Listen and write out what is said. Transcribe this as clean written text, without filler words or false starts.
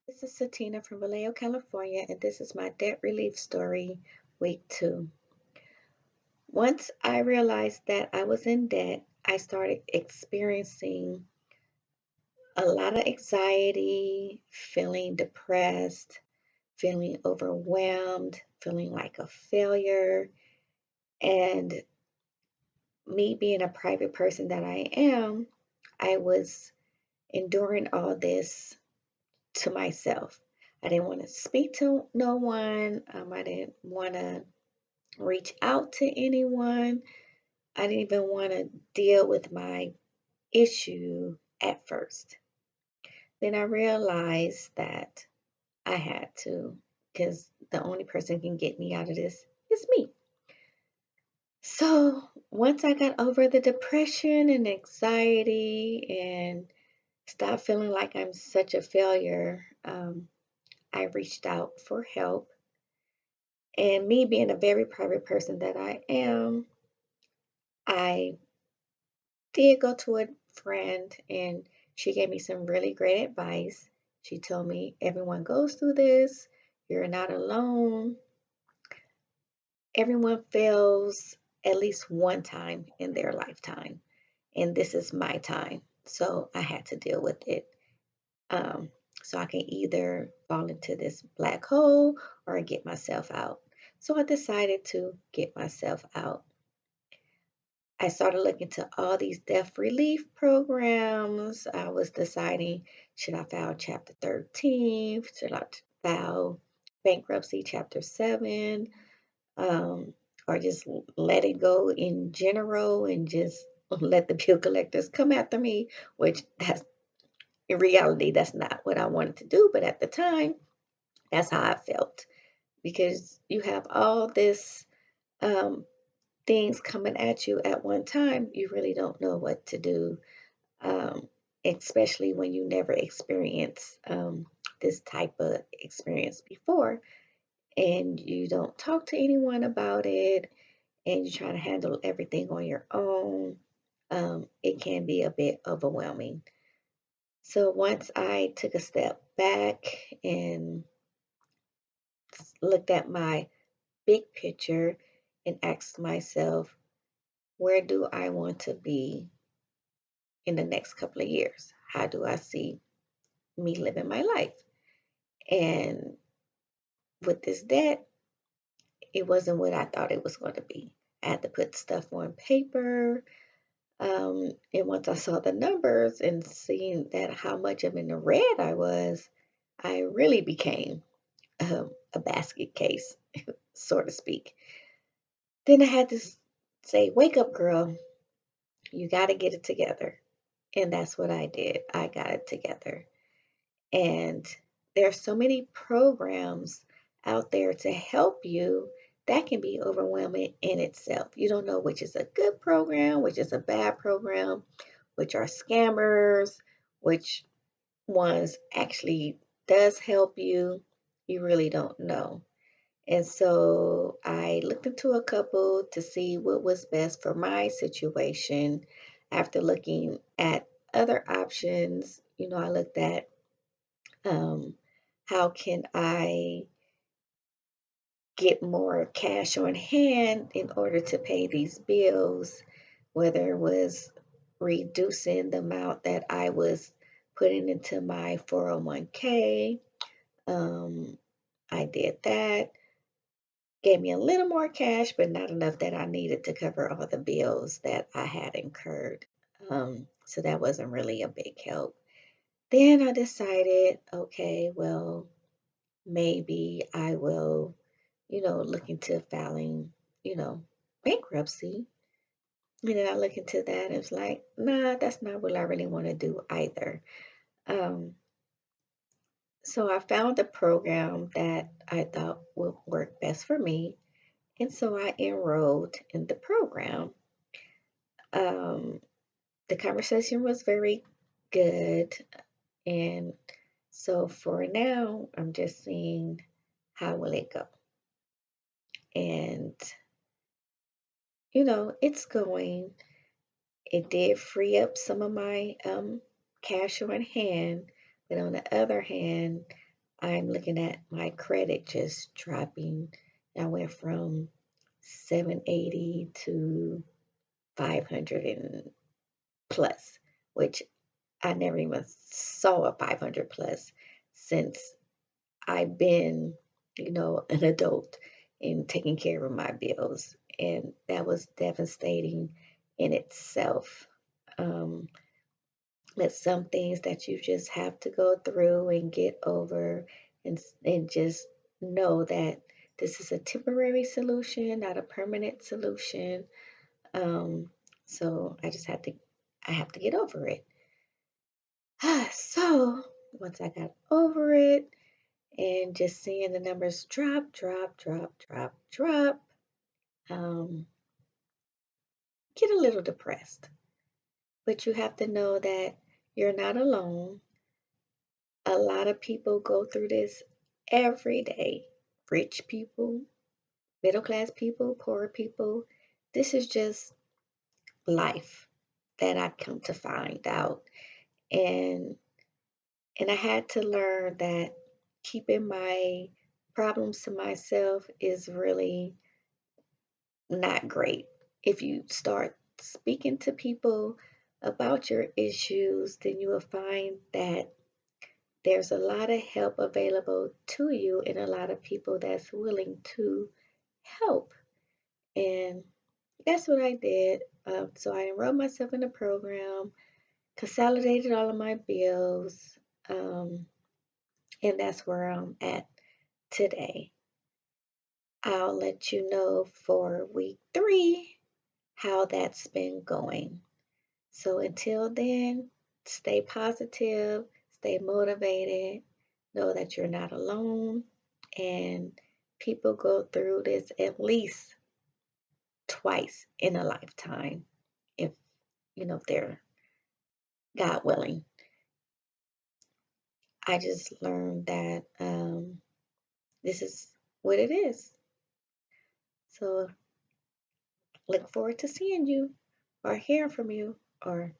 This is Satina from Vallejo, California, and this is my debt relief story, week 2. Once I realized that I was in debt, I started experiencing a lot of anxiety, feeling depressed, feeling overwhelmed, feeling like a failure. And me being a private person that I am, I was enduring all this to myself. I didn't want to speak to no one. I didn't want to reach out to anyone. I didn't even want to deal with my issue at first. Then I realized that I had to, because the only person who can get me out of this is me. So once I got over the depression and anxiety and stopped feeling like I'm such a failure, I reached out for help. And me being a very private person that I am, I did go to a friend and she gave me some really great advice. She told me everyone goes through this, you're not alone. Everyone fails at least one time in their lifetime, and this is my time. So I had to deal with it. Um, so I can either fall into this black hole or get myself out. So I decided to get myself out. I started looking to all these debt relief programs. I was deciding, should I file Chapter 13? Should I file bankruptcy Chapter 7? Um, or just let it go in general and just let the bill collectors come after me, which that's in reality, that's not what I wanted to do. But at the time, that's how I felt because you have all this um, things coming at you at one time, you really don't know what to do, um, especially when you never experienced this type of experience before and you don't talk to anyone about it and you try to handle everything on your own. It can be a bit overwhelming. So once I took a step back and looked at my big picture and asked myself, where do I want to be in the next couple of years? How do I see me living my life? And with this debt, it wasn't what I thought it was going to be. I had to put stuff on paper. And once I saw the numbers and seeing that how much I'm in the red I was, I really became a basket case, so to speak. Then I had to say, wake up, girl. You got to get it together. And that's what I did. I got it together. And there are so many programs out there to help you that can be overwhelming in itself. You don't know which is a good program, which is a bad program, which are scammers, which ones actually does help you. You really don't know. And so I looked into a couple to see what was best for my situation. After looking at other options, I looked at um, how can I get more cash on hand in order to pay these bills, whether it was reducing the amount that I was putting into my 401k. Um, I did that. Gave me a little more cash, but not enough that I needed to cover all the bills that I had incurred. So that wasn't really a big help. Then I decided, okay, well, maybe I will, look into filing, you know, bankruptcy. And then I look into that and it's like, nah, that's not what I really want to do either. Um, so I found a program that I thought would work best for me. And so I enrolled in the program. Um, the conversation was very good. And so for now, I'm just seeing how will it go. And it's going. It did free up some of my cash on hand, but on the other hand, I'm looking at my credit just dropping. I went from 780 to 500 and plus, which I never even saw a 500 plus since I've been, an adult and taking care of my bills. And that was devastating in itself. Um, but some things that you just have to go through and get over and just know that this is a temporary solution, not a permanent solution. Um, so I have to get over it. So once I got over it and just seeing the numbers drop, drop, drop, drop, drop, um, get a little depressed. But you have to know that you're not alone. A lot of people go through this every day. Rich people, middle class people, poor people. This is just life that I come to find out. And and I had to learn that keeping my problems to myself is really not great. If you start speaking to people about your issues, then you will find that there's a lot of help available to you and a lot of people that's willing to help. And that's what I did. So I enrolled myself in the program, consolidated all of my bills, um, and that's where I'm at today. I'll let you know for week 3 how that's been going. So until then, stay positive, stay motivated, know that you're not alone, and people go through this at least twice in a lifetime if if they're God willing. I just learned that this is what it is. So look forward to seeing you or hearing from you or